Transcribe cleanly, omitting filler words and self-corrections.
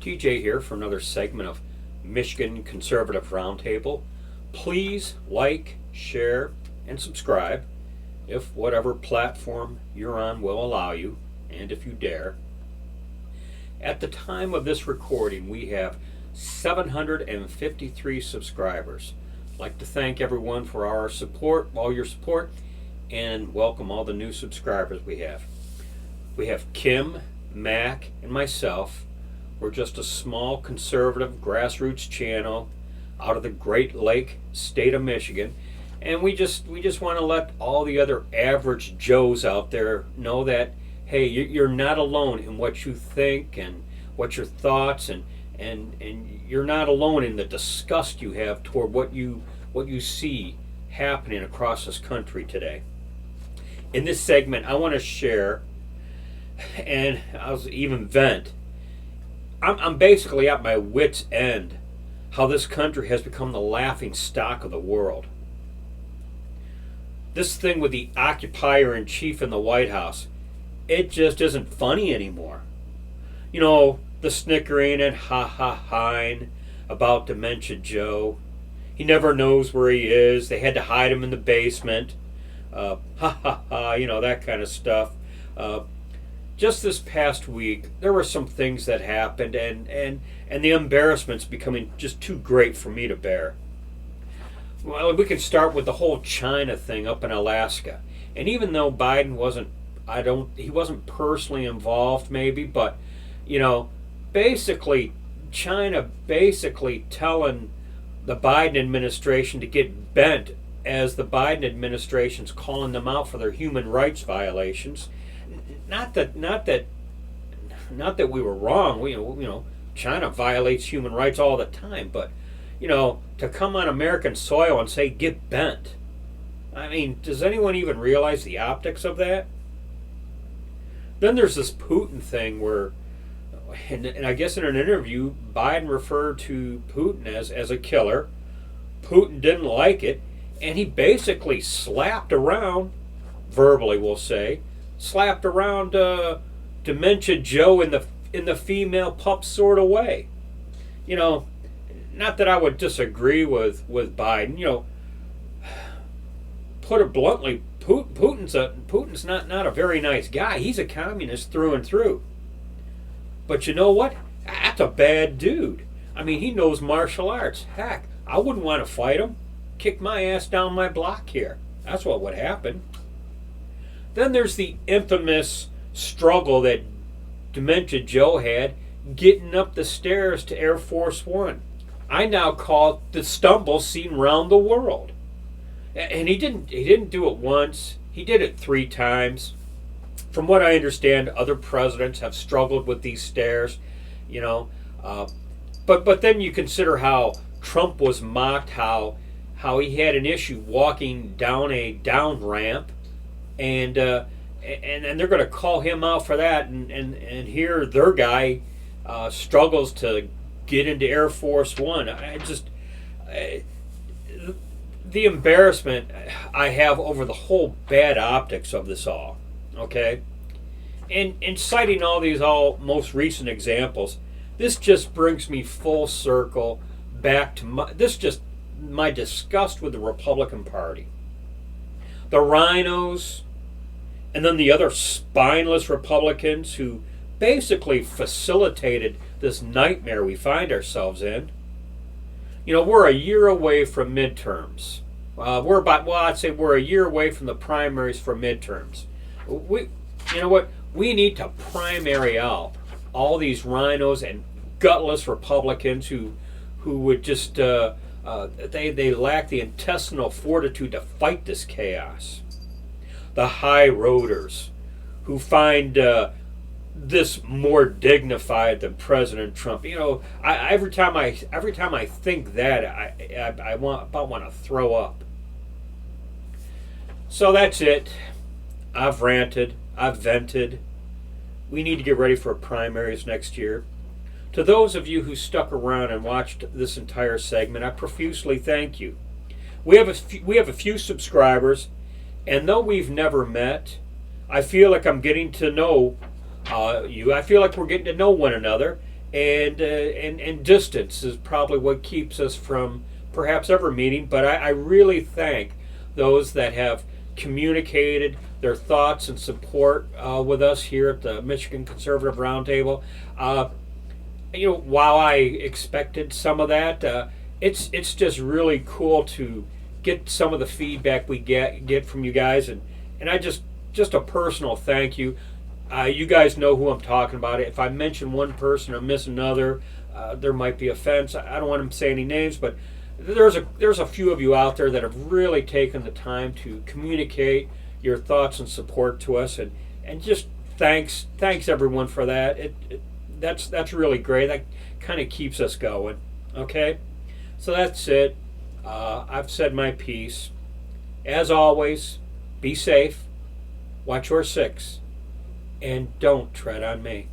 TJ here for another segment of Michigan Conservative Roundtable. Please like, share, and subscribe if whatever platform you're on will allow you, and if you dare. At the time of this recording, we have 753 subscribers. I'd like to thank everyone for all your support, and welcome all the new subscribers we have. We have Kim, Mac, and myself. We're just a small conservative grassroots channel out of the Great Lake state of Michigan, and we just want to let all the other average Joes out there know that, hey, you're not alone in what you think and what your thoughts, and you're not alone in the disgust you have toward what you see happening across this country today. In this segment, I want to share, and I'll even vent. I'm basically at my wit's end how this country has become the laughing stock of the world. This thing with the occupier-in-chief in the White House, it just isn't funny anymore. You know, the snickering and ha-ha-haing about Dementia Joe. He never knows where he is. They had to hide him in the basement. Ha-ha-ha, you know, that kind of stuff. Just this past week, there were some things that happened, and the embarrassment's becoming just too great for me to bear. Well, we can start with the whole China thing up in Alaska. And even though Biden wasn't personally involved maybe, but, you know, basically China telling the Biden administration to get bent as the Biden administration's calling them out for their human rights violations. Not that we were wrong. China violates human rights all the time, but to come on American soil and say get bent. I mean, does anyone even realize the optics of that? Then there's this Putin thing where, and I guess in an interview, Biden referred to Putin as a killer. Putin didn't like it, and he basically slapped around, verbally we'll say, Dementia Joe in the female pup sort of way. Not that I would disagree with Biden. Put it bluntly, Putin's not a very nice guy. He's a communist through and through. But you know what? That's a bad dude. I mean, he knows martial arts. Heck, I wouldn't want to fight him. Kick my ass down my block here. That's what would happen. Then there's the infamous struggle that Dementia Joe had getting up the stairs to Air Force One. I now call it the stumble seen round the world. And he didn't do it once. He did it 3 times. From what I understand, other presidents have struggled with these stairs, But then you consider how Trump was mocked, how he had an issue walking down a down ramp, and they're going to call him out for that, and here their guy struggles to get into Air Force One. The embarrassment I have over the whole bad optics of this all, okay? And citing all these most recent examples, this just brings me full circle back to my disgust with the Republican Party. The rhinos, and then the other spineless Republicans who basically facilitated this nightmare we find ourselves in. We're a year away from midterms. I'd say we're a year away from the primaries for midterms. We need to primary out all these rhinos and gutless Republicans who would just they lack the intestinal fortitude to fight this chaos. The high roaders who find this more dignified than President Trump. Every time I think that, I want to throw up. So that's it. I've ranted. I've vented. We need to get ready for primaries next year. To those of you who stuck around and watched this entire segment, I profusely thank you. We have a few subscribers, and though we've never met, I feel like I'm getting to know you. I feel like we're getting to know one another, and distance is probably what keeps us from perhaps ever meeting. But I really thank those that have communicated their thoughts and support with us here at the Michigan Conservative Roundtable. While I expected some of that, it's just really cool to get some of the feedback we get from you guys, and I just a personal thank you. You guys know who I'm talking about. If I mention one person or miss another, there might be offense. I don't want to say any names, but there's a few of you out there that have really taken the time to communicate your thoughts and support to us, and just thanks everyone for that. That's really great. That kind of keeps us going. Okay, so that's it. I've said my piece. As always, be safe, watch your six, and don't tread on me.